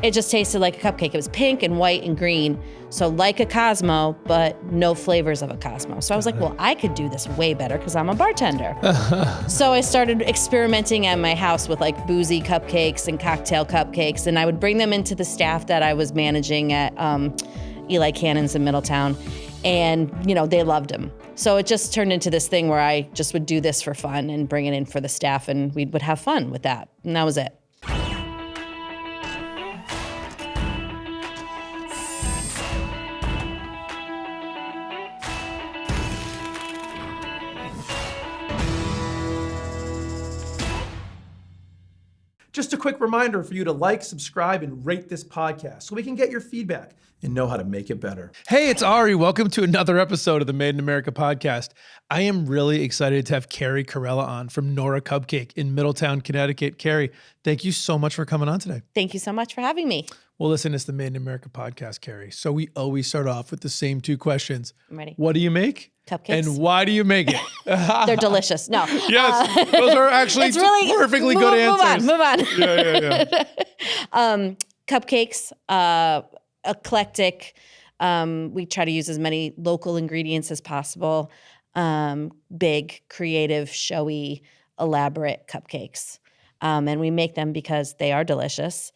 It just tasted like a cupcake. It was pink and white and green. So like a Cosmo, but no flavors of a Cosmo. So I was like, well, I could do this way better because I'm a bartender. So I started experimenting at my house with like boozy cupcakes and cocktail cupcakes. And I would bring them into the staff that I was managing at Eli Cannon's in Middletown. And, you know, they loved them. So it just turned into this thing where I just would do this for fun and bring it in for the staff, and we would have fun with that. And that was it. Just a quick reminder for you to like, subscribe, and rate this podcast so we can get your feedback and know how to make it better. Hey, it's Ari. Welcome to another episode of the Made in America podcast. I am really excited to have Carrie Carella on from NoRA Cupcake in Middletown, Connecticut. Carrie, thank you so much for coming on today. Thank you so much for having me. Well, listen, it's the Made in America podcast, Carrie. So we always start off with the same two questions. I'm ready. What do you make? Cupcakes. And why do you make it? They're delicious. No. Yes, those are actually perfectly good answers. Move on. Yeah. Cupcakes, eclectic. We try to use as many local ingredients as possible. Big, creative, showy, elaborate cupcakes. And we make them because they are delicious.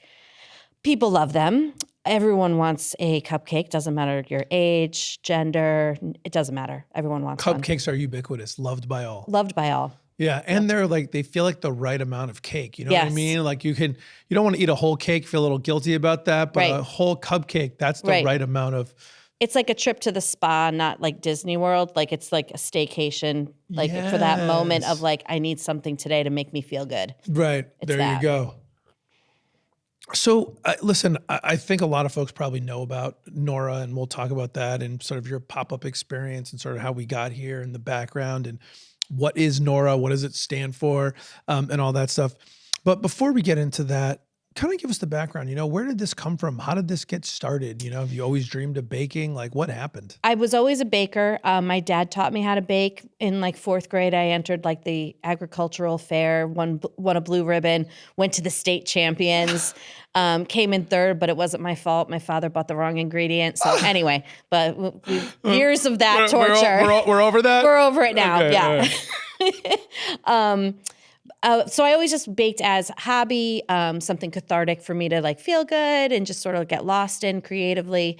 People love them. Everyone wants a cupcake. Doesn't matter your age, gender. It doesn't matter. Everyone wants one. Cupcakes are ubiquitous, loved by all. Loved by all. Yeah, and they're like, they feel like the right amount of cake. You know what I mean? Like you don't want to eat a whole cake, feel a little guilty about that, but a whole cupcake, that's the right amount of. It's like a trip to the spa, not like Disney World. Like it's like a staycation, like for that moment of like, I need something today to make me feel good. Right, there you go. So listen, I think a lot of folks probably know about NoRA, and we'll talk about that and sort of your pop-up experience and sort of how we got here and the background and what is NoRA, what does it stand for, and all that stuff. But before we get into that, kind of give us the background. You know, where did this come from? How did this get started? You know, have you always dreamed of baking? Like what happened? I was always a baker. My dad taught me how to bake. In like fourth grade, I entered like the agricultural fair, won a blue ribbon, went to the state champions, came in third, but it wasn't my fault. My father bought the wrong ingredient. So anyway, but years of that torture. We're over that? We're over it now, okay, yeah. Right. So I always just baked as a hobby, something cathartic for me to like feel good and just sort of get lost in creatively.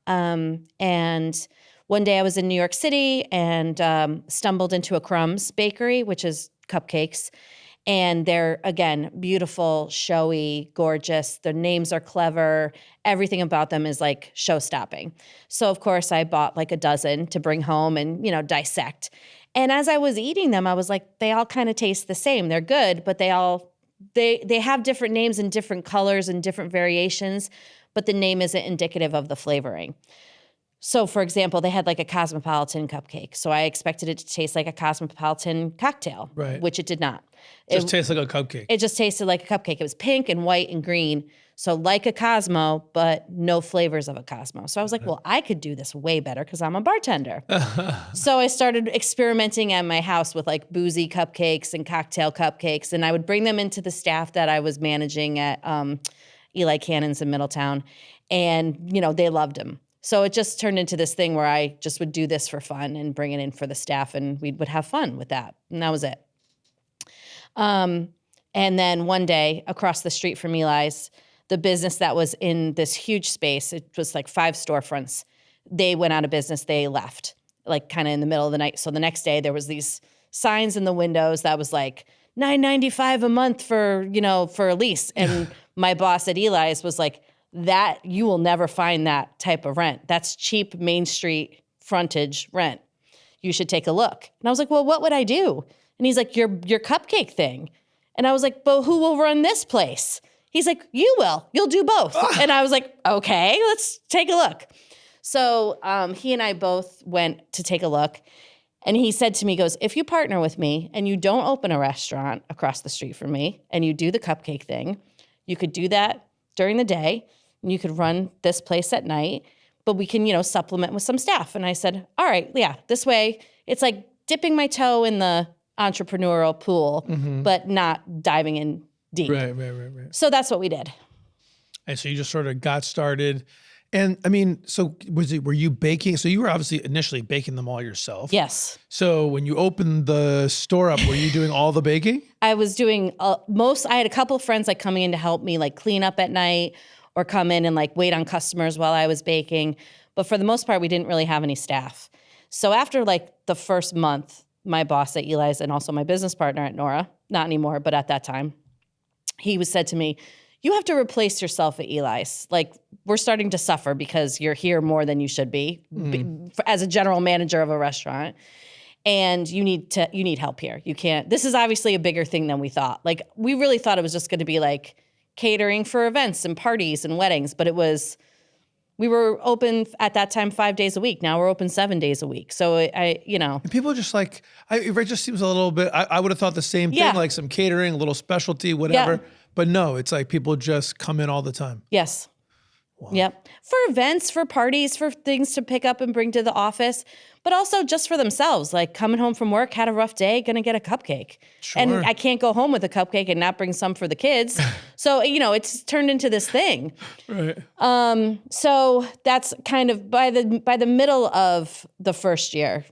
And one day I was in New York City and stumbled into a Crumbs bakery, which is cupcakes. And they're, again, beautiful, showy, gorgeous. Their names are clever. Everything about them is like show-stopping. So, of course, I bought like a dozen to bring home and, you know, dissect. And as I was eating them, I was like, they all kind of taste the same. They're good, but they have different names and different colors and different variations, but the name isn't indicative of the flavoring. So, for example, they had like a cosmopolitan cupcake. So I expected it to taste like a cosmopolitan cocktail, which it did not. It just tastes like a cupcake. It just tasted like a cupcake. It was pink and white and green. So like a Cosmo, but no flavors of a Cosmo. So I was like, well, I could do this way better because I'm a bartender. So I started experimenting at my house with like boozy cupcakes and cocktail cupcakes. And I would bring them into the staff that I was managing at Eli Cannon's in Middletown. And, you know, they loved them. So it just turned into this thing where I just would do this for fun and bring it in for the staff, and we would have fun with that. And that was it. And then one day across the street from Eli's, the business that was in this huge space, it was like 5 storefronts. They went out of business. They left like kind of in the middle of the night. So the next day there was these signs in the windows that was like $9.95 a month for, you know, for a lease. And my boss at Eli's was like, that you will never find that type of rent. That's cheap Main Street frontage rent. You should take a look. And I was like, well, what would I do? And he's like, your cupcake thing. And I was like, but who will run this place? He's like, you will. You'll do both. And I was like, okay, let's take a look. So he and I both went to take a look. And he said to me, he goes, if you partner with me and you don't open a restaurant across the street from me and you do the cupcake thing, you could do that during the day. And you could run this place at night, but we can, you know, supplement with some staff. And I said, all right, yeah, this way it's like dipping my toe in the entrepreneurial pool, but not diving in deep. Right. So that's what we did. And so you just sort of got started. And I mean, so were you baking? So you were obviously initially baking them all yourself. Yes. So when you opened the store up, were you doing all the baking? I was doing I had a couple of friends like coming in to help me like clean up at night or come in and like wait on customers while I was baking. But for the most part, we didn't really have any staff. So after like the first month, my boss at Eliza and also my business partner at NoRA, not anymore, but at that time, he said to me, you have to replace yourself at Eli's. Like, we're starting to suffer because you're here more than you should be as a general manager of a restaurant. And you need help here. You can't, this is obviously a bigger thing than we thought. Like, we really thought it was just going to be like catering for events and parties and weddings, but we were open at that time 5 days a week. Now we're open 7 days a week. So And people are just like, it just seems a little bit, I would have thought the same thing, Yeah. like some catering, a little specialty, whatever. Yeah. But no, it's like people just come in all the time. Yes. Wow. Yep. For events, for parties, for things to pick up and bring to the office, but also just for themselves. Like coming home from work, had a rough day, gonna get a cupcake. Sure. And I can't go home with a cupcake and not bring some for the kids. So, it's turned into this thing. Right. So that's kind of by the middle of the first year,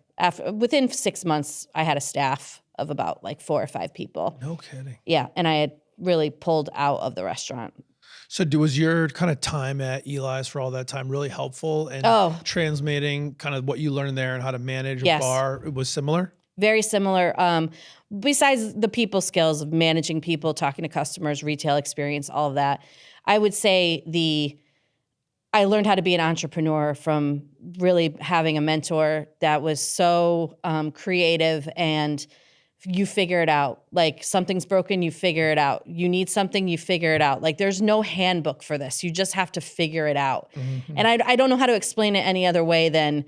within 6 months, I had a staff of about like 4 or 5 people. No kidding. Yeah. And I had really pulled out of the restaurant. So was your kind of time at Eli's for all that time really helpful in transmitting kind of what you learned there and how to manage a bar? It was similar? Very similar. Besides the people skills of managing people, talking to customers, retail experience, all of that, I would say I learned how to be an entrepreneur from really having a mentor that was so creative, and you figure it out. Like, something's broken, you figure it out. You need something, you figure it out. Like, there's no handbook for this. You just have to figure it out. Mm-hmm. And I don't know how to explain it any other way than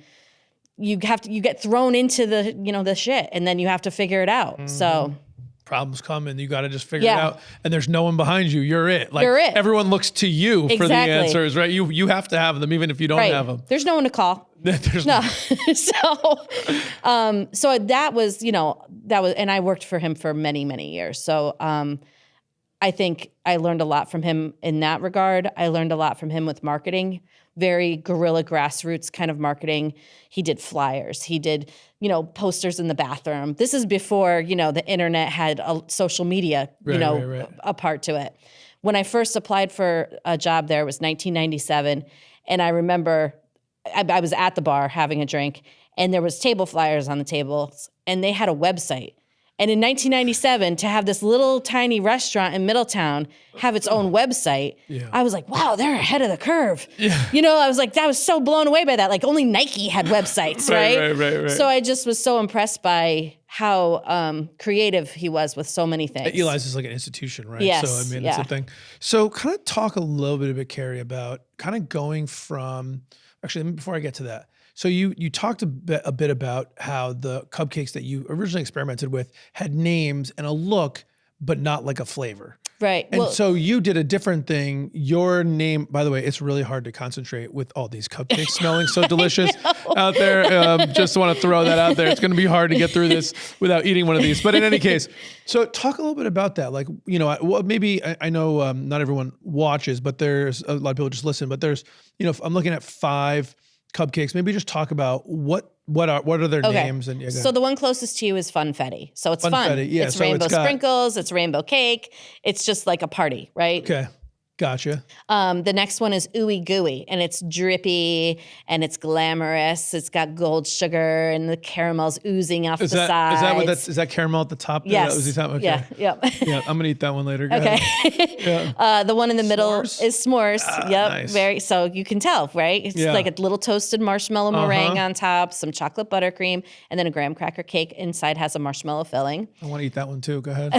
you get thrown into the shit, and then you have to figure it out. Mm-hmm. So problems come and you got to just figure it out. And there's no one behind you. You're it. Like, you're it. Everyone looks to you for the answers, right? You have to have them even if you don't have them. There's no one to call. There's no. So that was, and I worked for him for many, many years. So I think I learned a lot from him in that regard. I learned a lot from him with marketing, very guerrilla grassroots kind of marketing. He did flyers. He did, posters in the bathroom. This is before, the internet had a social media, a part to it. When I first applied for a job there, it was 1997. And I remember I was at the bar having a drink, and there was table flyers on the tables, and they had a website. And in 1997, to have this little tiny restaurant in Middletown have its own website, I was like, wow, they're ahead of the curve. Yeah. I was like, I was so blown away by that. Like, only Nike had websites, right? Right. So I just was so impressed by how creative he was with so many things. Eli's is like an institution, right? Yes. So, it's a thing. So kind of talk a little bit, Carrie, about kind of going from, actually, before I get to that, so you talked a bit about how the cupcakes that you originally experimented with had names and a look, but not like a flavor. Right. And so you did a different thing. Your name, by the way, it's really hard to concentrate with all these cupcakes smelling so delicious out there. Just want to throw that out there. It's going to be hard to get through this without eating one of these. But in any case, so talk a little bit about that. Like, maybe I know not everyone watches, but there's a lot of people just listen. But there's, if I'm looking at 5 cupcakes, maybe just talk about what are their names. And so the one closest to you is Funfetti. So it's fun. Funfetti, yeah. It's rainbow sprinkles. It's rainbow cake. It's just like a party, right? Okay. Gotcha. The next one is Ooey Gooey, and it's drippy and it's glamorous. It's got gold sugar and the caramel's oozing off the sides. Is that caramel at the top? Yes. Okay. Yeah. Yep. Yeah. I'm gonna eat that one later. Go okay. Yeah. The one in the middle is s'mores. Yep. Nice. So you can tell, right? It's like a little toasted marshmallow meringue on top, some chocolate buttercream, and then a graham cracker cake inside has a marshmallow filling. I want to eat that one too. Go ahead.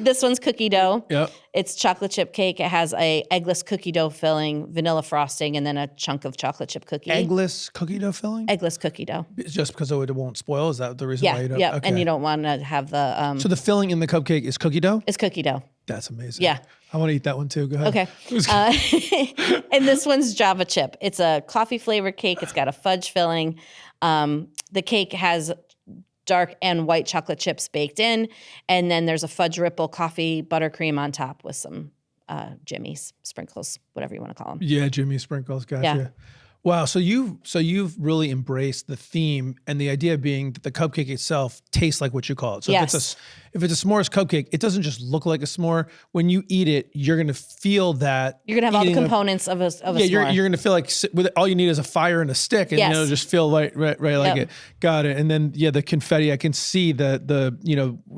This one's cookie dough. Yep. It's chocolate chip cake. It has a eggless cookie dough filling, vanilla frosting, and then a chunk of chocolate chip cookie. Eggless cookie dough filling? Eggless cookie dough. Just because it won't spoil? Is that the reason why you don't? Yeah, okay. And you don't want to have the... So the filling in the cupcake is cookie dough? It's cookie dough. That's amazing. Yeah. I want to eat that one too. Go ahead. Okay. And this one's Java chip. It's a coffee flavored cake. It's got a fudge filling. The cake has dark and white chocolate chips baked in, and then there's a fudge ripple coffee buttercream on top with some Jimmy's sprinkles, whatever you want to call them. Yeah, Jimmy Sprinkles, gotcha. Yeah. Wow, so you've really embraced the theme and the idea being that the cupcake itself tastes like what you call it. So Yes. if it's a s'mores cupcake, it doesn't just look like a s'more. When you eat it, you're gonna feel that You're gonna have all the eating components of a yeah, s'more. you're gonna feel like with all you need is a fire and a stick, and Yes. it'll just feel right like Yep. it. Got it. And then the confetti, I can see the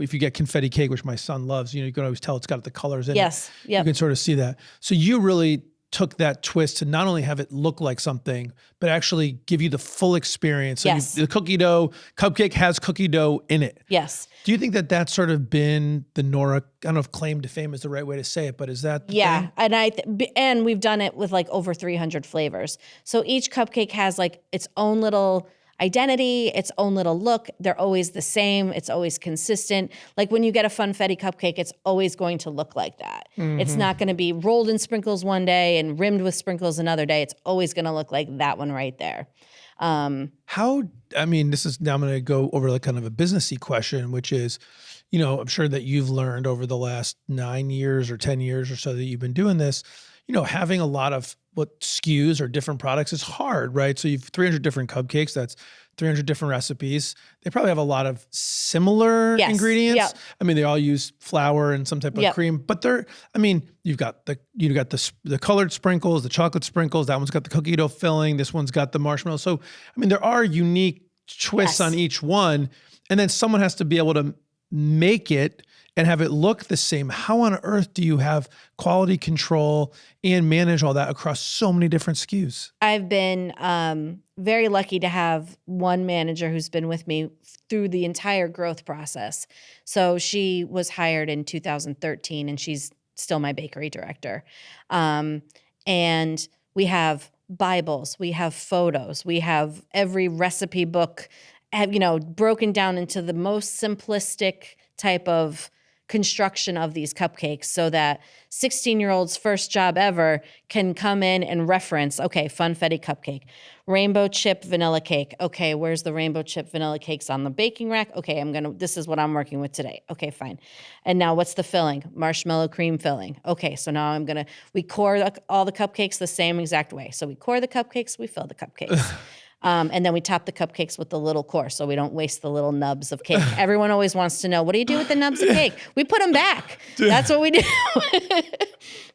if you get confetti cake, which my son loves, you can always tell it's got the colors in Yes. it. Yep. You can sort of see that. So you really took that twist to not only have it look like something, but actually give you the full experience. So Yes. the cookie dough cupcake has cookie dough in it. Yes. Do you think that that's sort of been the NoRA, I don't know if claim to fame is the right way to say it, but is that the Yeah, thing? and we've done it with like over 300 flavors. So each cupcake has like its own little identity, its own little look. They're always the same. It's always consistent. Like when you get a funfetti cupcake, it's always going to look like that. It's not going to be rolled in sprinkles one day and rimmed with sprinkles another day. It's always going to look like that one right there. This is now I'm going to go over like kind of a businessy question, which is, I'm sure that you've learned over the last 9 years or 10 years or so that you've been doing this, having a lot of what SKUs or different products is hard, right? So you've 300 different cupcakes. That's 300 different recipes. They probably have a lot of similar Yes. ingredients. Yep. I mean, they all use flour and some type of Yep. cream, but you've got the colored sprinkles, the chocolate sprinkles. That one's got the cookie dough filling. This one's got the marshmallow. So, there are unique twists Yes. on each one. And then someone has to be able to make it and have it look the same. How on earth do you have quality control and manage all that across so many different SKUs? I've been very lucky to have one manager who's been with me through the entire growth process. So she was hired in 2013 and she's still my bakery director. And we have Bibles, we have photos, we have every recipe book, broken down into the most simplistic type of construction of these cupcakes so that 16-year-old's first job ever can come in and reference, okay, funfetti cupcake, rainbow chip vanilla cake. Okay, where's the rainbow chip vanilla cakes on the baking rack? Okay, this is what I'm working with today. Okay, fine. And now what's the filling? Marshmallow cream filling. Okay, so now we core all the cupcakes the same exact way. So we core the cupcakes, we fill the cupcakes. And then we top the cupcakes with the little core so we don't waste the little nubs of cake. Everyone always wants to know, what do you do with the nubs of cake? We put them back. That's what we do.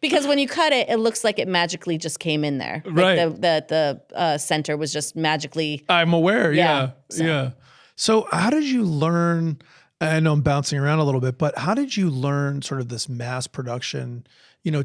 Because when you cut it, it looks like it magically just came in there. Right. Like the center was just magically. I'm aware. Yeah. Yeah. So how did you learn, I know I'm bouncing around a little bit, but how did you learn sort of this mass production,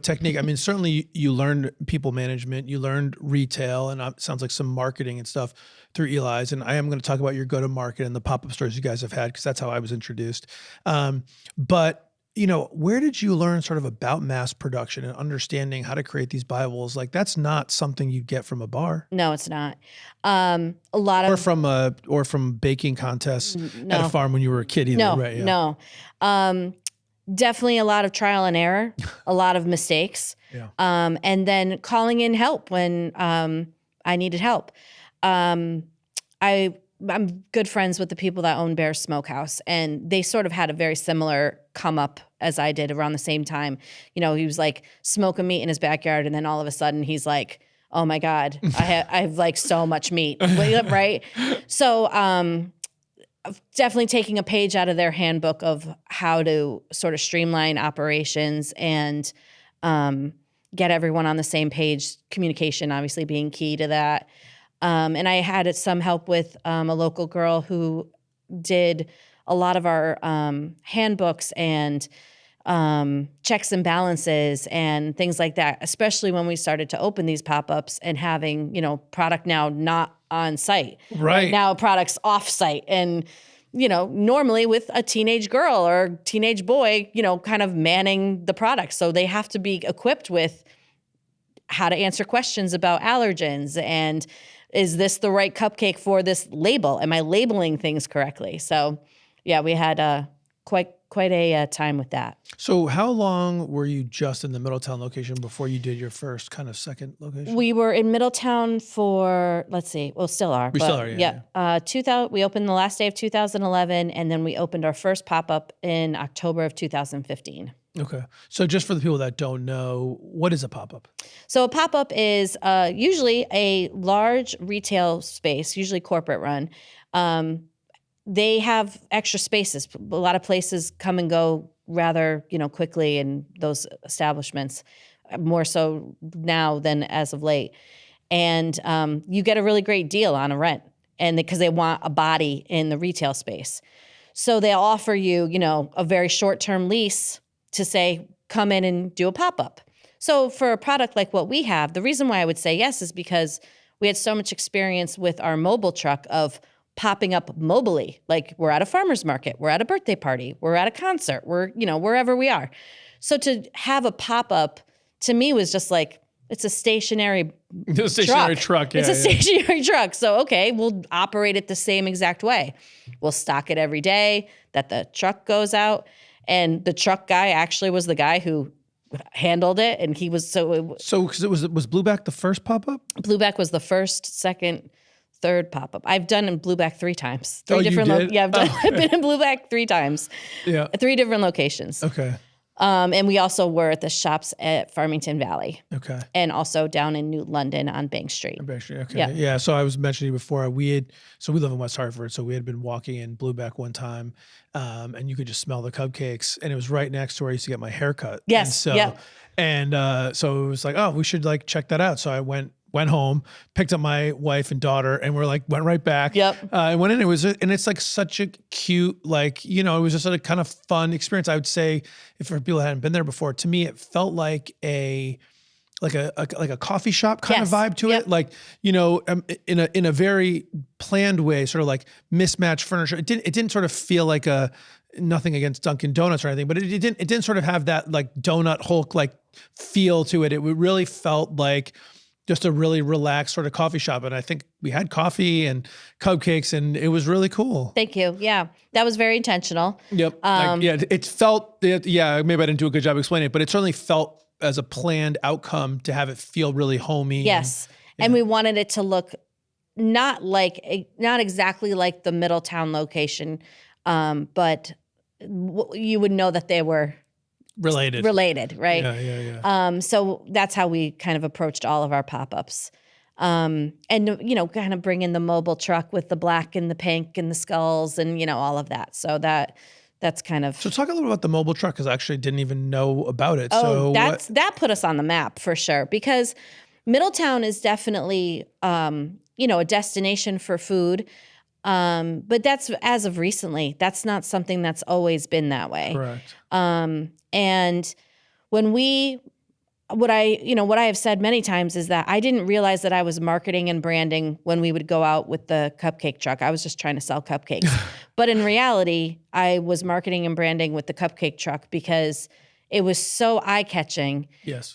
technique? I mean, certainly you learned people management, you learned retail, and it sounds like some marketing and stuff through Eliza. And I am going to talk about your go-to-market and the pop-up stores you guys have had, because that's how I was introduced. But where did you learn sort of about mass production and understanding how to create these Bibles? Like, that's not something you get from a bar. No, it's not. A lot of Or from baking contests No. at a farm when you were a kid either, no, right? Yeah. no. Definitely a lot of trial and error, a lot of mistakes, Yeah. and then calling in help when I needed help. I'm good friends with the people that own Bear's Smokehouse, and they sort of had a very similar come up as I did around the same time. He was like smoking meat in his backyard, and then all of a sudden he's like, "Oh my God, I have like so much meat," right? So definitely taking a page out of their handbook of how to sort of streamline operations and get everyone on the same page. Communication obviously being key to that. And I had some help with a local girl who did a lot of our handbooks and checks and balances and things like that, especially when we started to open these pop-ups and having, product now not on site. Right. Now products off site. And, normally with a teenage girl or teenage boy, kind of manning the product. So they have to be equipped with how to answer questions about allergens and is this the right cupcake for this label? Am I labeling things correctly? So yeah, we had quite a time with that. So how long were you just in the Middletown location before you did your first kind of second location? We were in Middletown for, still are. Still are, yeah. We opened the last day of 2011, and then we opened our first pop-up in October of 2015. Okay. So just for the people that don't know, what is a pop-up? So a pop-up is usually a large retail space, usually corporate run. They have extra spaces. A lot of places come and go rather, quickly in those establishments, more so now than as of late. And you get a really great deal on a rent, and because they want a body in the retail space. So they'll offer you, a very short-term lease to say, come in and do a pop-up. So for a product like what we have, the reason why I would say yes is because we had so much experience with our mobile truck of popping up mobily. Like we're at a farmer's market, we're at a birthday party, we're at a concert, we're, wherever we are. So to have a pop-up to me was just like, it's a stationary truck. It's a stationary truck. So, okay, we'll operate it the same exact way. We'll stock it every day that the truck goes out. And the truck guy actually was the guy who handled it. And he was because was Blueback the first pop-up? Blueback was the first, second, third pop-up. I've done in Blueback 3 times. You did? Yeah, I've been in Blueback 3 times. Yeah. 3 different locations. Okay. And we also were at the shops at Farmington Valley. Okay. And also down in New London on Bank Street. Okay. Yeah. Yeah. So I was mentioning before, we live in West Hartford. So we had been walking in Blueback one time, and you could just smell the cupcakes, and it was right next to where I used to get my hair cut. Yes. And so it was like, oh, we should check that out. So I went home, picked up my wife and daughter, and went right back. Yep. I went in. And it's such a cute, it was just a kind of fun experience. I would say, if for people that hadn't been there before, to me, it felt like a coffee shop kind of vibe to it. In a very planned way, sort of like mismatched furniture. It didn't sort of feel like nothing against Dunkin' Donuts or anything, but it didn't sort of have that donut Hulk feel to it. It really felt like just a really relaxed sort of coffee shop. And I think we had coffee and cupcakes, and it was really cool. Thank you. Yeah, that was very intentional. Yep. It felt, maybe I didn't do a good job explaining it, but it certainly felt as a planned outcome to have it feel really homey. Yes. And we wanted it to look not exactly like the Middletown location, but you would know that they were related, right? Yeah. So that's how we kind of approached all of our pop-ups. And, kind of bring in the mobile truck with the black and the pink and the skulls and, all of that. So that's kind of. So talk a little about the mobile truck, because I actually didn't even know about it. Oh, that put us on the map for sure, because Middletown is definitely, a destination for food. But that's, as of recently, that's not something that's always been that way. Correct. And when what I have said many times is that I didn't realize that I was marketing and branding when we would go out with the cupcake truck. I was just trying to sell cupcakes. But in reality, I was marketing and branding with the cupcake truck because it was so eye-catching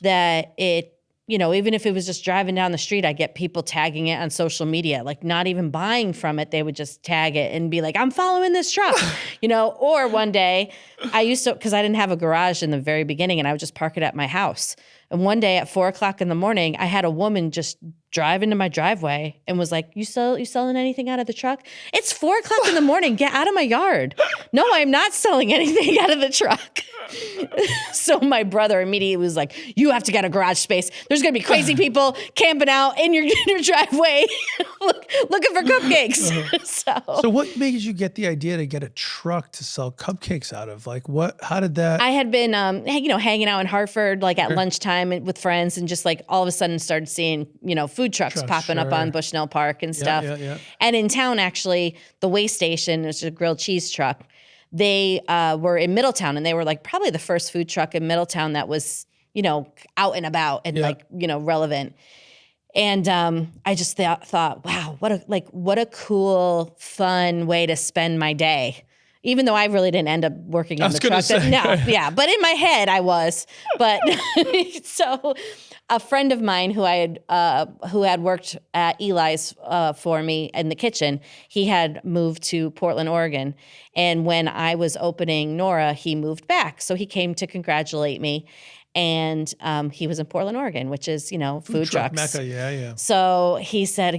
that it, even if it was just driving down the street, I get people tagging it on social media, not even buying from it. They would just tag it and be like, I'm following this truck, or one day I used to, cause I didn't have a garage in the very beginning, and I would just park it at my house. And one day at 4:00 in the morning, I had a woman just drive into my driveway and was like, you selling anything out of the truck? It's 4:00 in the morning. Get out of my yard. No, I'm not selling anything out of the truck. So my brother immediately was like, you have to get a garage space. There's going to be crazy people camping out in your driveway looking for cupcakes. So what made you get the idea to get a truck to sell cupcakes out of? How did that? I had been, hanging out in Hartford, at lunchtime with friends, and just all of a sudden started seeing, food trucks popping up on Bushnell Park and stuff. Yeah. And in town, actually, the Way Station, which is a grilled cheese truck, they were in Middletown, and they were probably the first food truck in Middletown that was, out and about and relevant. And I just thought, wow, what a cool, fun way to spend my day. Even though I really didn't end up working on the truck. But in my head I was. But so a friend of mine who had worked at Eli's for me in the kitchen, he had moved to Portland, Oregon. And when I was opening NoRA, he moved back. So he came to congratulate me. And he was in Portland, Oregon, which is, food trucks. Mecca, yeah. So he said,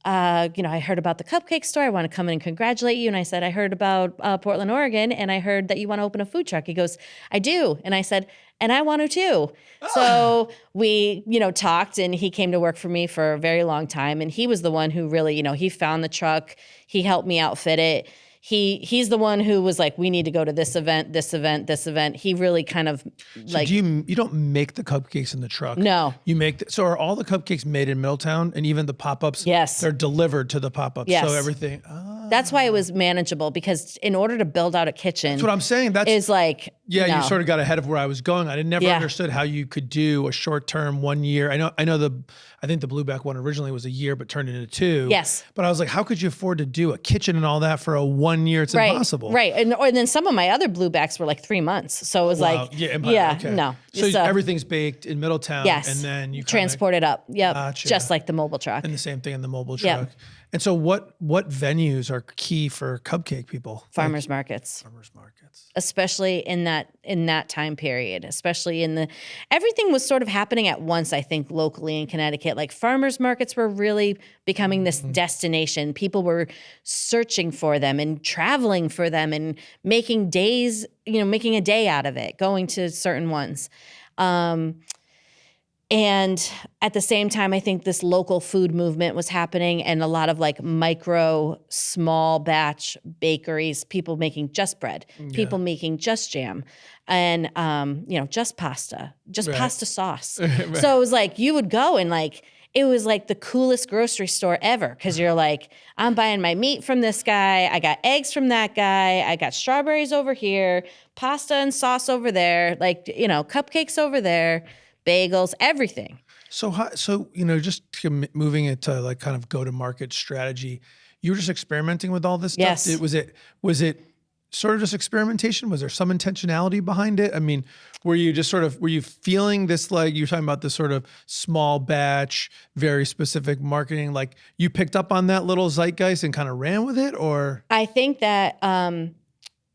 I heard about the cupcake store. I want to come in and congratulate you. And I said, I heard about Portland, Oregon, and I heard that you want to open a food truck. He goes, I do. And I said, and I want to too. So we, talked, and he came to work for me for a very long time. And he was the one who really, he found the truck. He helped me outfit it. He's the one who was like, we need to go to this event, this event, this event. He really kind of So you don't make the cupcakes in the truck? No. You make so are all the cupcakes made in Middletown, and even the pop-ups? Yes. They're delivered to the pop-ups. Yes. So everything. That's why it was manageable, because in order to build out a kitchen, That's what I'm saying. is like, yeah, no. You sort of got ahead of where I was going. I never understood how you could do a short-term 1 year. I think the Blueback one originally was a year, but turned into 2. Yes. But I was like, how could you afford to do a kitchen and all that for a 1 year? It's impossible. Right. And then some of my other Bluebacks were like 3 months. So it was Okay. No. So everything's baked in Middletown. Yes. And then you transport it up. Yep. Gotcha. Just like the mobile truck. And the same thing in the mobile Yep. truck. And so what venues are key for cupcake people? Farmers markets. Farmers markets. Especially in that time period, especially everything was sort of happening at once, I think, locally in Connecticut. Like farmers markets were really becoming this destination. People were searching for them and traveling for them and making days, making a day out of it, going to certain ones. And at the same time, I think this local food movement was happening, and a lot of like micro, small batch bakeries, people making just bread, people making just jam, and just pasta, pasta sauce. Right. So it was like you would go and like it was like the coolest grocery store ever, because you're like, I'm buying my meat from this guy, I got eggs from that guy, I got strawberries over here, pasta and sauce over there, like cupcakes over there. Bagels, everything. So just moving it to like kind of go to market strategy, you were just experimenting with all this stuff. Yes. Was it sort of just experimentation? Was there some intentionality behind it? I mean, were you feeling this, like you were talking about this sort of small batch, very specific marketing, like you picked up on that little zeitgeist and kind of ran with it? Or I think that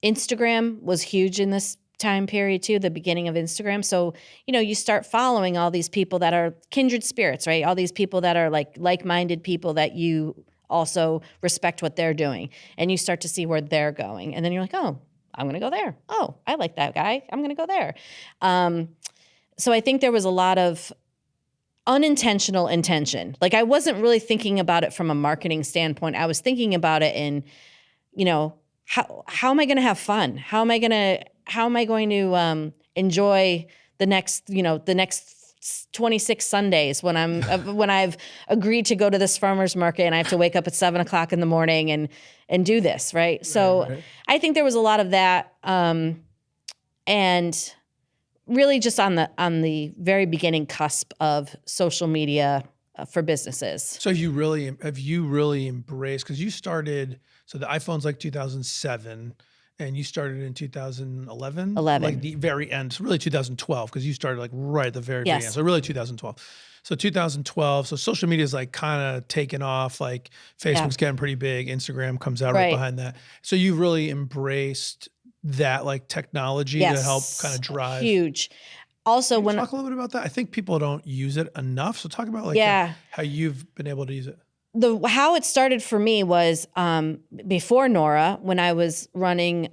Instagram was huge in this time period too, the beginning of Instagram. So, you start following all these people that are kindred spirits, right? All these people that are like-minded people that you also respect what they're doing. And you start to see where they're going. And then you're like, oh, I'm going to go there. Oh, I like that guy. I'm going to go there. So I think there was a lot of unintentional intention. Like I wasn't really thinking about it from a marketing standpoint. I was thinking about it in, how am I going to have fun? How am I going to enjoy the next 26 Sundays when I've agreed to go to this farmer's market and I have to wake up at 7:00 in the morning and do this, right? So Right. I think there was a lot of that, and really just on the very beginning cusp of social media for businesses. So have you really embraced, because you started, so the iPhone's like 2007. And you started in 2011? 11. Like the very end. So really 2012, because you started like right at the very Yes. end. So really 2012. So 2012. So social media is like kind of taken off. Like Facebook's getting pretty big. Instagram comes out right behind that. So you really embraced that like technology to help kind of drive. Huge. Also, Can you talk a little bit about that? I think people don't use it enough. So talk about like how you've been able to use it. How it started for me was before NoRA, when I was running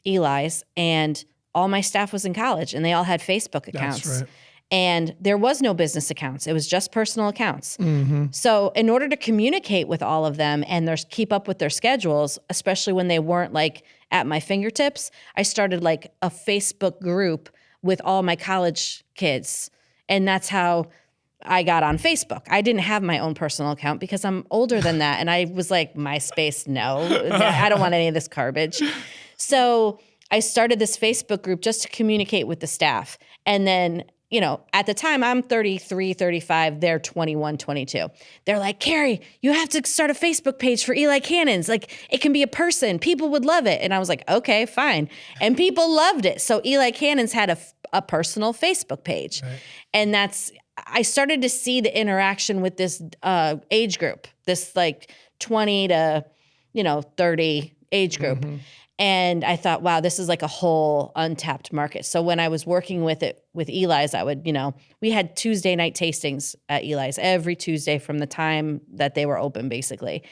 Eli's, and all my staff was in college and they all had Facebook accounts. That's right. And there was no business accounts. It was just personal accounts. Mm-hmm. So in order to communicate with all of them and keep up with their schedules, especially when they weren't like at my fingertips, I started like a Facebook group with all my college kids. And that's how I got on Facebook. I didn't have my own personal account because I'm older than that. And I was like, MySpace, no, I don't want any of this garbage. So I started this Facebook group just to communicate with the staff. And then, at the time I'm 33, 35, they're 21, 22. They're like, Carrie, you have to start a Facebook page for Eli Cannons. Like it can be a person. People would love it. And I was like, okay, fine. And people loved it. So Eli Cannons had a personal Facebook page. Right. And I started to see the interaction with this age group, this like 20 to 30 age group. Mm-hmm. And I thought, wow, this is like a whole untapped market. So when I was working with Eliza, I would, we had Tuesday night tastings at Eliza every Tuesday from the time that they were open, basically.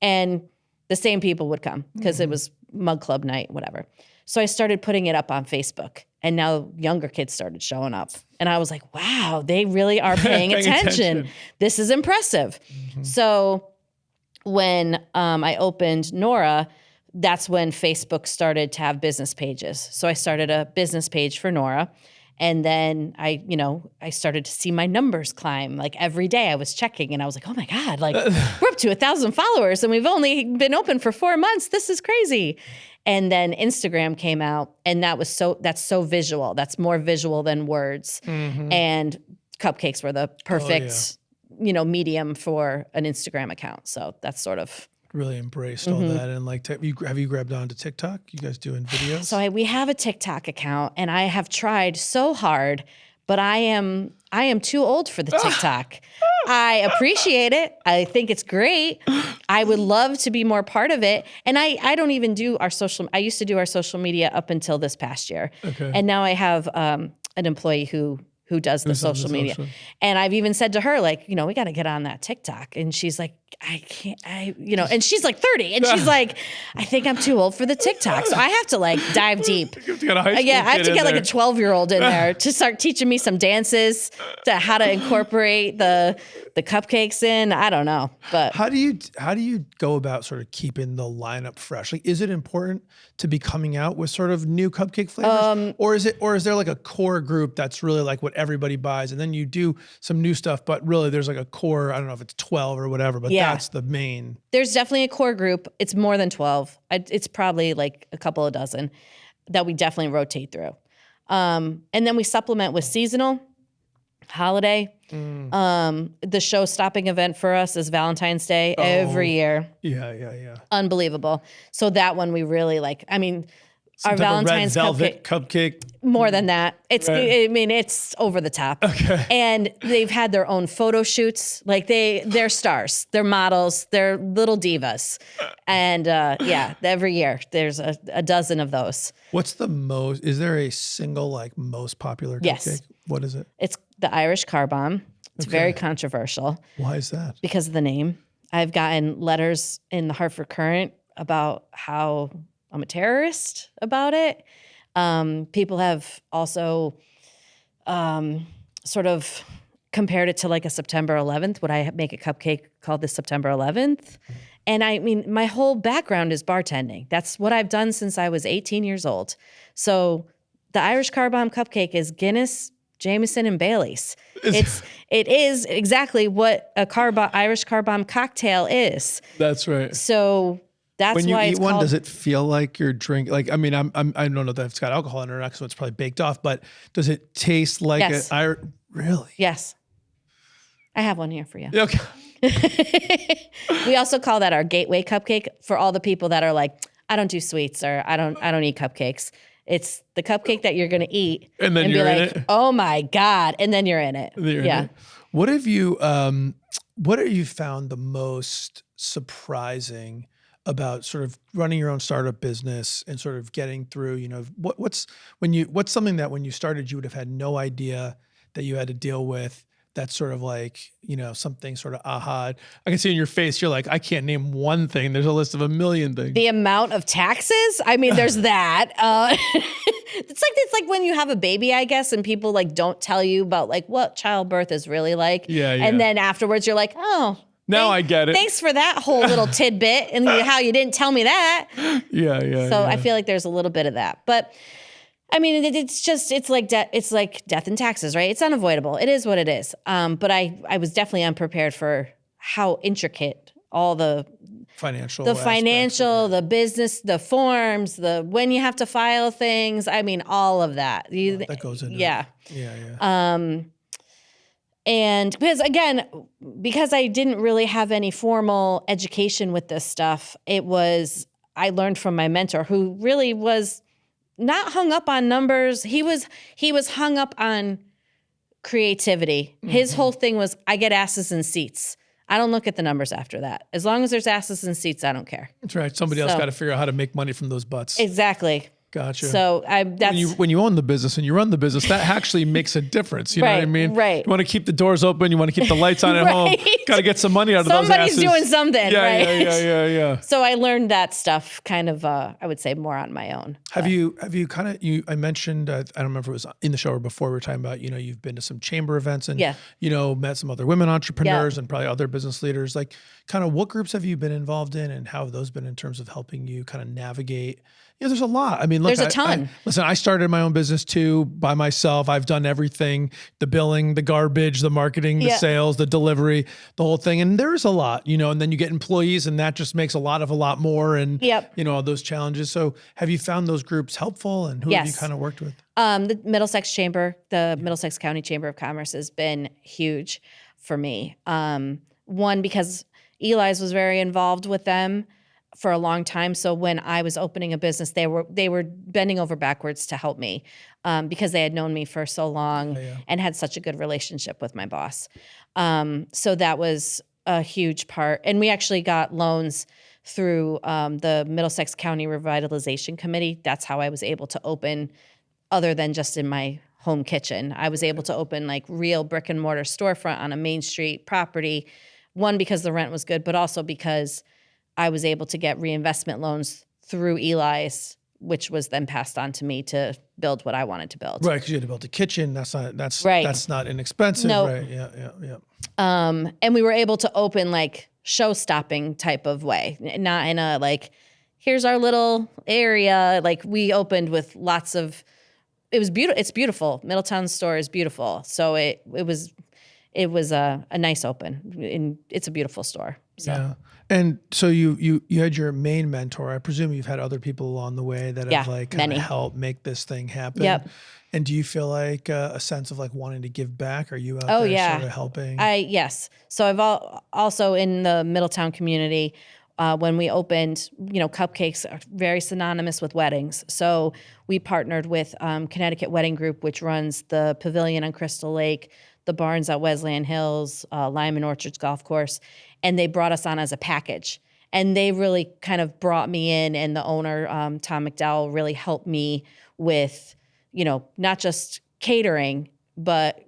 And the same people would come because it was mug club night, whatever. So I started putting it up on Facebook, and now younger kids started showing up. And I was like, wow, they really are paying attention. This is impressive. So when I opened NoRA, that's when Facebook started to have business pages. So I started a business page for NoRA. And then I started to see my numbers climb. Like every day I was checking and I was like, oh my God, like we're up to 1,000 followers and we've only been open for 4 months. This is crazy. And then Instagram came out, and that's so visual. That's more visual than words. And cupcakes were the perfect, medium for an Instagram account. So that's sort of really embraced all that. And like, have you grabbed onto TikTok? You guys doing videos? So we have a TikTok account, and I have tried so hard, but I am too old for the TikTok. I appreciate it. I think it's great. I would love to be more part of it. And I don't even do I used to do our social media up until this past year. Okay. And now I have an employee who does the social media. And I've even said to her, like, we got to get on that TikTok. And she's like, I can't, and she's like 30. And she's like, I think I'm too old for the TikTok. So I have to like dive deep. You have to get a high school I have to kid get in like a 12-year-old in there to start teaching me some dances, to how to incorporate the cupcakes in. I don't know. But how do you go about sort of keeping the lineup fresh? Like, is it important to be coming out with sort of new cupcake flavors? Or is there like a core group that's really like what everybody buys, and then you do some new stuff, but really there's like a core, I don't know if it's 12 or whatever, but that's the main. There's definitely a core group. It's more than 12. It's probably like a couple of dozen that we definitely rotate through. And then we supplement with seasonal, holiday. The show-stopping event for us is Valentine's Day every year. Yeah. Unbelievable. So that one we really like. I mean, our Valentine's cupcake. More than that. It's it's over the top. Okay. And they've had their own photo shoots. Like they're stars. They're models. They're little divas. And every year there's a dozen of those. What's the most, is there a single like most popular cupcake? Yes. What is it? It's the Irish car bomb. It's very controversial. Why is that? Because of the name. I've gotten letters in the Hartford Current about how I'm a terrorist about it. People have also sort of compared it to like a September 11th. Would I make a cupcake called the September 11th? And I mean, my whole background is bartending. That's what I've done since I was 18 years old. So the Irish car bomb cupcake is Guinness, Jameson, and Bailey's. It is exactly what a Irish car bomb cocktail is. That's right. So that's when you why eat it's one, called, does it feel like you're drinking? Like, I mean, I don't know if it's got alcohol in it or not, so it's probably baked off. But does it taste like Yes. Really? Yes. I have one here for you. Okay. We also call that our gateway cupcake for all the people that are like, I don't do sweets or I don't eat cupcakes. It's the cupcake that you're going to eat and then you're be like, in it. Oh my God. And then you're in it. Yeah. What have you found the most surprising about sort of running your own startup business and sort of getting through, what's something that when you started, you would have had no idea that you had to deal with? That's sort of like, something sort of aha. I can see in your face, you're like, I can't name one thing. There's a list of a million things. The amount of taxes? I mean, there's that. It's like when you have a baby, I guess, and people like don't tell you about like what childbirth is really like. Yeah. And then afterwards you're like, oh, now I get it. Thanks for that whole little tidbit and how you didn't tell me that. Yeah. So I feel like there's a little bit of that. But I mean, it's like death and taxes, right? It's unavoidable. It is what it is. But I was definitely unprepared for how intricate all the financial, the business, the forms, when you have to file things. I mean, all of that. That goes into it. Yeah. And because I didn't really have any formal education with this stuff, I learned from my mentor, who really was not hung up on numbers. He was hung up on creativity. Mm-hmm. His whole thing was, I get asses in seats. I don't look at the numbers after that. As long as there's asses and seats, I don't care. That's right. Somebody else So- got to figure out how to make money from those butts. Exactly. Gotcha. So when you own the business and you run the business, that actually makes a difference. You know what I mean? Right. You want to keep the doors open. You want to keep the lights on at home. Right. Got to get some money out of those asses. Somebody's doing something, Yeah, right? yeah. So I learned that stuff kind of, I would say, more on my own. Have you kind of, I mentioned, I don't remember if it was in the show or before, we were talking about, you've been to some chamber events and, met some other women entrepreneurs and probably other business leaders. Like, kind of what groups have you been involved in and how have those been in terms of helping you kind of navigate? There's a lot. I mean, look, there's a ton. Listen, I started my own business too by myself. I've done everything, the billing, the garbage, the marketing, the sales, the delivery, the whole thing. And there's a lot, and then you get employees and that just makes a lot more and, all those challenges. So have you found those groups helpful and who have you kind of worked with? The Middlesex Chamber, the Middlesex County Chamber of Commerce has been huge for me. One, because Eliza was very involved with them for a long time. So when I was opening a business, they were bending over backwards to help me because they had known me for so long and had such a good relationship with my boss. So that was a huge part. And we actually got loans through the Middlesex County Revitalization Committee. That's how I was able to open, other than just in my home kitchen. I was able to open like real brick and mortar storefront on a Main Street property. One, because the rent was good, but also because I was able to get reinvestment loans through Eli's, which was then passed on to me to build what I wanted to build. Right, because you had to build a kitchen. That's not inexpensive. Nope. Right. Yeah. And we were able to open like show-stopping type of way, not in a like, here's our little area. Like we opened with lots of. It was beautiful. It's beautiful. Middletown store is beautiful. So it was a nice open, and it's a beautiful store. So. Yeah. And so you had your main mentor. I presume you've had other people along the way that have like kind of helped make this thing happen. Yep. And do you feel like a sense of like wanting to give back? Are you out there sort of helping? Yes. So I've also in the Middletown community, when we opened, cupcakes are very synonymous with weddings. So we partnered with Connecticut Wedding Group, which runs the Pavilion on Crystal Lake, the Barns at Wesleyan Hills, Lyman Orchards Golf Course, and they brought us on as a package. And they really kind of brought me in, and the owner, Tom McDowell, really helped me with, not just catering, but,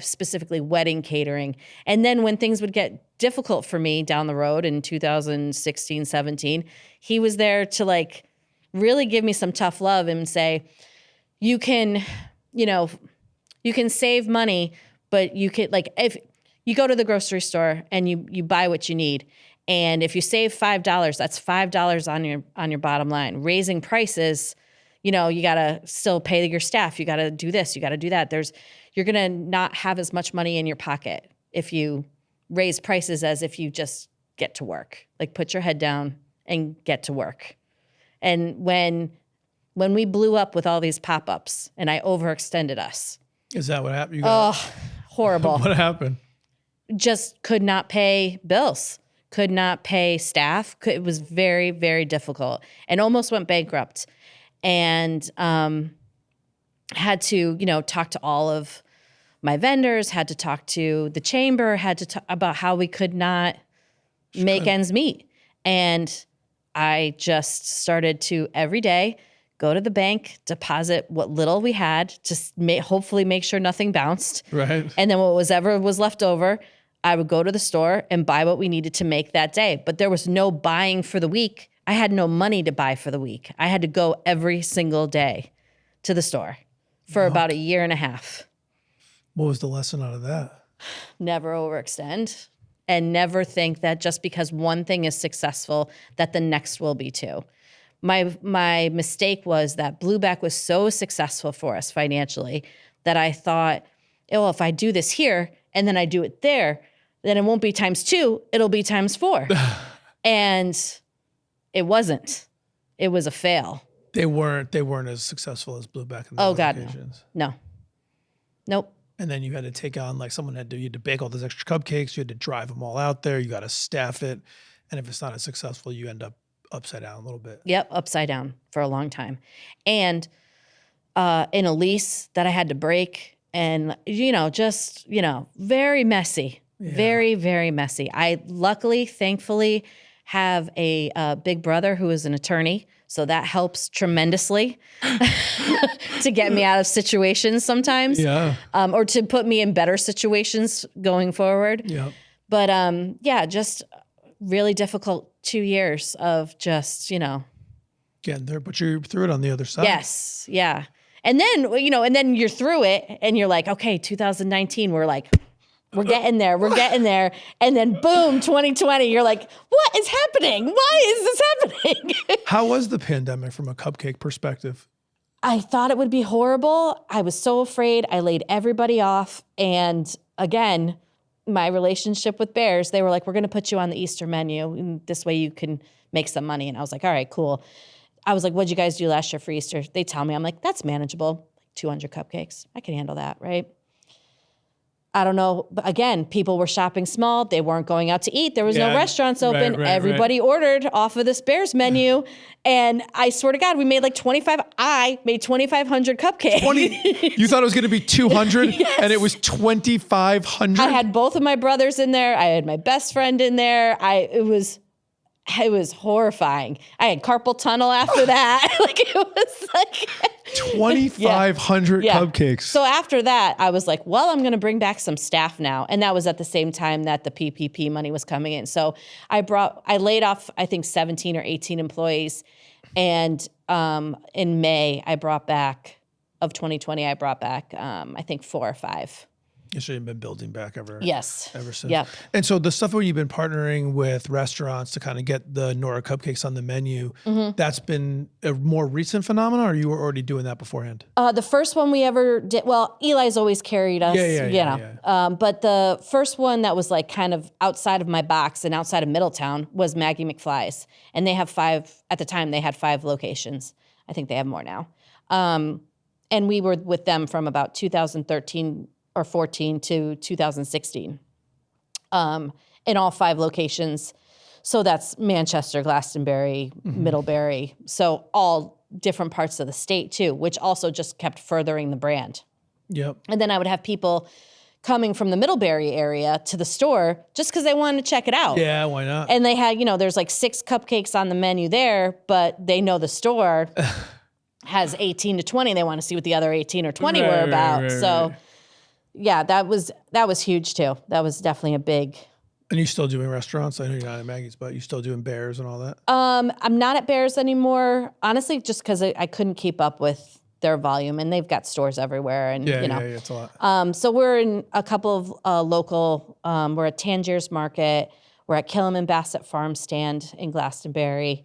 specifically wedding catering. And then when things would get difficult for me down the road in 2016, 17, he was there to like really give me some tough love and say, you can save money, but you could, like, if you go to the grocery store and you buy what you need, and if you save $5, that's $5 on your bottom line. Raising prices, you gotta still pay your staff. You gotta do this. You gotta do that. You're gonna not have as much money in your pocket if you raise prices as if you just get to work. Like, put your head down and get to work. And when we blew up with all these pop-ups and I overextended us. Is that what happened? Horrible. What happened? Just could not pay bills, could not pay staff. It was very, very difficult and almost went bankrupt. And had to, talk to all of my vendors, had to talk to the chamber, had to talk about how we could not make ends meet. And I just started to every day go to the bank, deposit what little we had to hopefully make sure nothing bounced. Right. And then whatever was left over, I would go to the store and buy what we needed to make that day. But there was no buying for the week. I had no money to buy for the week. I had to go every single day to the store for about a year and a half. What was the lesson out of that? Never overextend, and never think that just because one thing is successful, that the next will be too. My mistake was that Blueback was so successful for us financially that I thought, oh, if I do this here and then I do it there, then it won't be times 2, it'll be times 4. And it wasn't. It was a fail. They weren't as successful as Blueback in those locations. No. Nope. And then you had to take on, like, you had to bake all those extra cupcakes. You had to drive them all out there. You got to staff it. And if it's not as successful, you end up upside down a little bit. Yep, upside down for a long time. And in a lease that I had to break, and, very messy. Very, very messy. I luckily, thankfully, have a big brother who is an attorney. So that helps tremendously to get me out of situations sometimes. Yeah. Or to put me in better situations going forward. Yeah. But just really difficult 2 years of just, Getting there, but you're through it on the other side. Yes. Yeah. And then, and then you're through it and you're like, okay, 2019, we're getting there. We're getting there. And then boom, 2020, you're like, what is happening? Why is this happening? How was the pandemic from a cupcake perspective? I thought it would be horrible. I was so afraid. I laid everybody off. And again, my relationship with Bears, they were like, we're going to put you on the Easter menu. And this way you can make some money. And I was like, all right, cool. I was like, what'd you guys do last year for Easter? They tell me, I'm like, that's manageable. 200 cupcakes. I can handle that, right? I don't know. But again, people were shopping small. They weren't going out to eat. There was no restaurants open. Everybody ordered off of this Bears menu. And I swear to God, we made like I made 2,500 cupcakes. You thought it was going to be 200 Yes. and it was 2,500? I had both of my brothers in there. I had my best friend in there. It was horrifying. I had carpal tunnel after that. It was like 2,500 cupcakes. So after that, I was like, well, I'm going to bring back some staff now. And that was at the same time that the PPP money was coming in. So I laid off, I think 17 or 18 employees. And in May, of 2020, I brought back, I think 4 or 5. So you've been building back ever since. Yep. And so the stuff where you've been partnering with restaurants to kind of get the NoRA Cupcakes on the menu, that's been a more recent phenomenon, or you were already doing that beforehand? The first one we ever did, well, Eli's always carried us, but the first one that was like kind of outside of my box and outside of Middletown was Maggie McFly's. And they have 5, at the time they had 5 locations. I think they have more now. And we were with them from about 2013 or 14 to 2016, in all 5 locations. So that's Manchester, Glastonbury, Middlebury. So all different parts of the state too, which also just kept furthering the brand. Yep. And then I would have people coming from the Middlebury area to the store just because they wanted to check it out. Yeah, why not? And they had, there's like 6 cupcakes on the menu there, but they know the store has 18 to 20. They want to see what the other 18 or 20 were about. Right. Yeah, that was huge too. That was definitely a big. And you still doing restaurants? I know you're not at Maggie's, but you still doing Bears and all that? I'm not at Bears anymore, honestly, just because I couldn't keep up with their volume, and they've got stores everywhere, and it's a lot. So we're in a couple of local. We're at Tangiers Market. We're at Killam and Bassett Farm Stand in Glastonbury,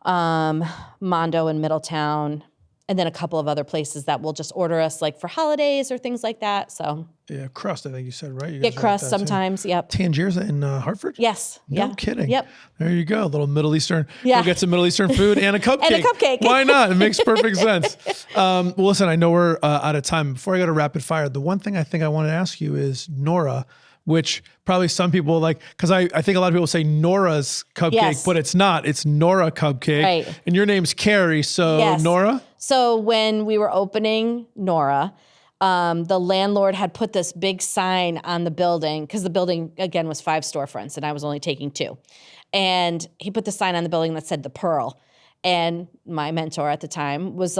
Mondo in Middletown. And then a couple of other places that will just order us like for holidays or things like that. So yeah, crust, I think you said, right? You get crust sometimes, yep. Tangiers in Hartford? Yes. No kidding. Yep. There you go. A little Middle Eastern. Yeah. Go get some Middle Eastern food and a cupcake. And a cupcake. Why not? It makes perfect sense. Well, listen, I know we're out of time. Before I go to rapid fire, the one thing I think I want to ask you is NoRA, which probably some people like, because I think a lot of people say NoRA's Cupcake, but it's not. It's NoRA Cupcake. Right. And your name's Carrie, so NoRA? So when we were opening NoRA, the landlord had put this big sign on the building, because the building, again, was 5 storefronts, and I was only taking 2. And he put the sign on the building that said The Pearl. And my mentor at the time was,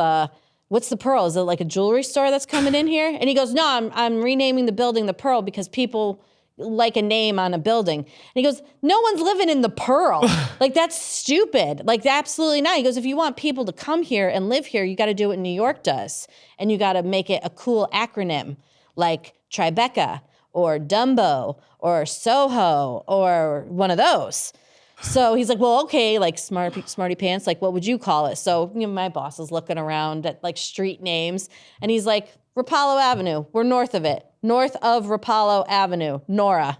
what's The Pearl? Is it like a jewelry store that's coming in here? And he goes, no, I'm renaming the building The Pearl because people like a name on a building. And he goes, no one's living in the Pearl. Like, that's stupid. Like, absolutely not. He goes, if you want people to come here and live here, you got to do what New York does. And you got to make it a cool acronym like Tribeca or Dumbo or Soho or one of those. So he's like, well, okay, like smarty pants, like what would you call it? So my boss is looking around at like street names, and he's like, Rapallo Avenue, we're north of it. North of Rapallo Avenue, NoRA.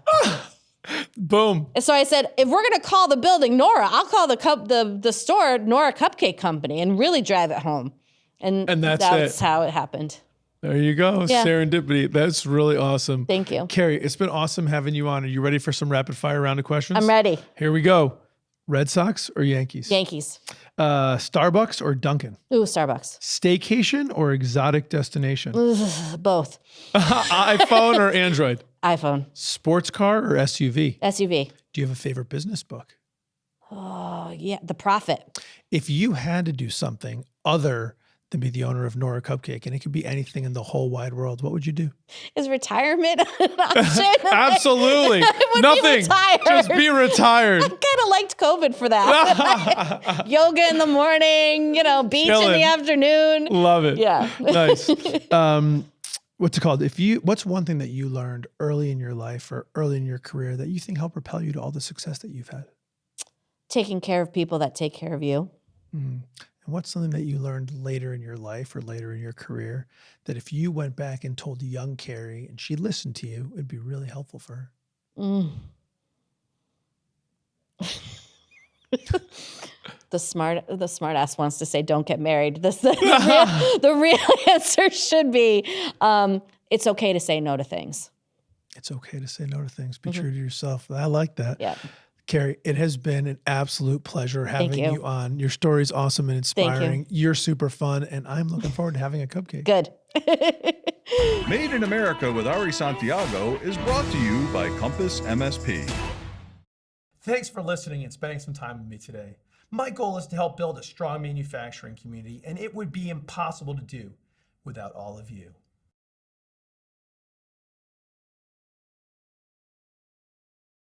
Boom. And so I said, if we're gonna call the building NoRA, I'll call the store NoRA Cupcake Company and really drive it home. And that's how it happened. There you go. Yeah. Serendipity. That's really awesome. Thank you. Carrie, it's been awesome having you on. Are you ready for some rapid fire round of questions? I'm ready. Here we go. Red Sox or Yankees? Yankees. Starbucks or Dunkin'? Ooh, Starbucks. Staycation or exotic destination? Both. iPhone or Android? iPhone. Sports car or SUV? SUV. Do you have a favorite business book? Oh, yeah. The Prophet. If you had to do something other than be the owner of NoRA Cupcake, and it could be anything in the whole wide world, what would you do? Is retirement an option? Absolutely. I would Nothing. Be retired. Just be retired. I kind of liked COVID for that. Yoga in the morning, beach in Chilling. the afternoon. Love it. Yeah. Nice. What's it called? What's one thing that you learned early in your life or early in your career that you think helped propel you to all the success that you've had? Taking care of people that take care of you. Mm. And what's something that you learned later in your life or later in your career that if you went back and told young Carrie and she listened to you, it'd be really helpful for her? Mm. The smart ass wants to say, don't get married. The real answer should be, it's okay to say no to things. It's okay to say no to things. Be true to yourself. I like that. Yeah. Carrie, it has been an absolute pleasure having you. you on. Your story's awesome and inspiring. You're super fun, and I'm looking forward to having a cupcake. Good. Made in America with Ari Santiago is brought to you by CompassMSP. Thanks for listening and spending some time with me today. My goal is to help build a strong manufacturing community, and it would be impossible to do without all of you.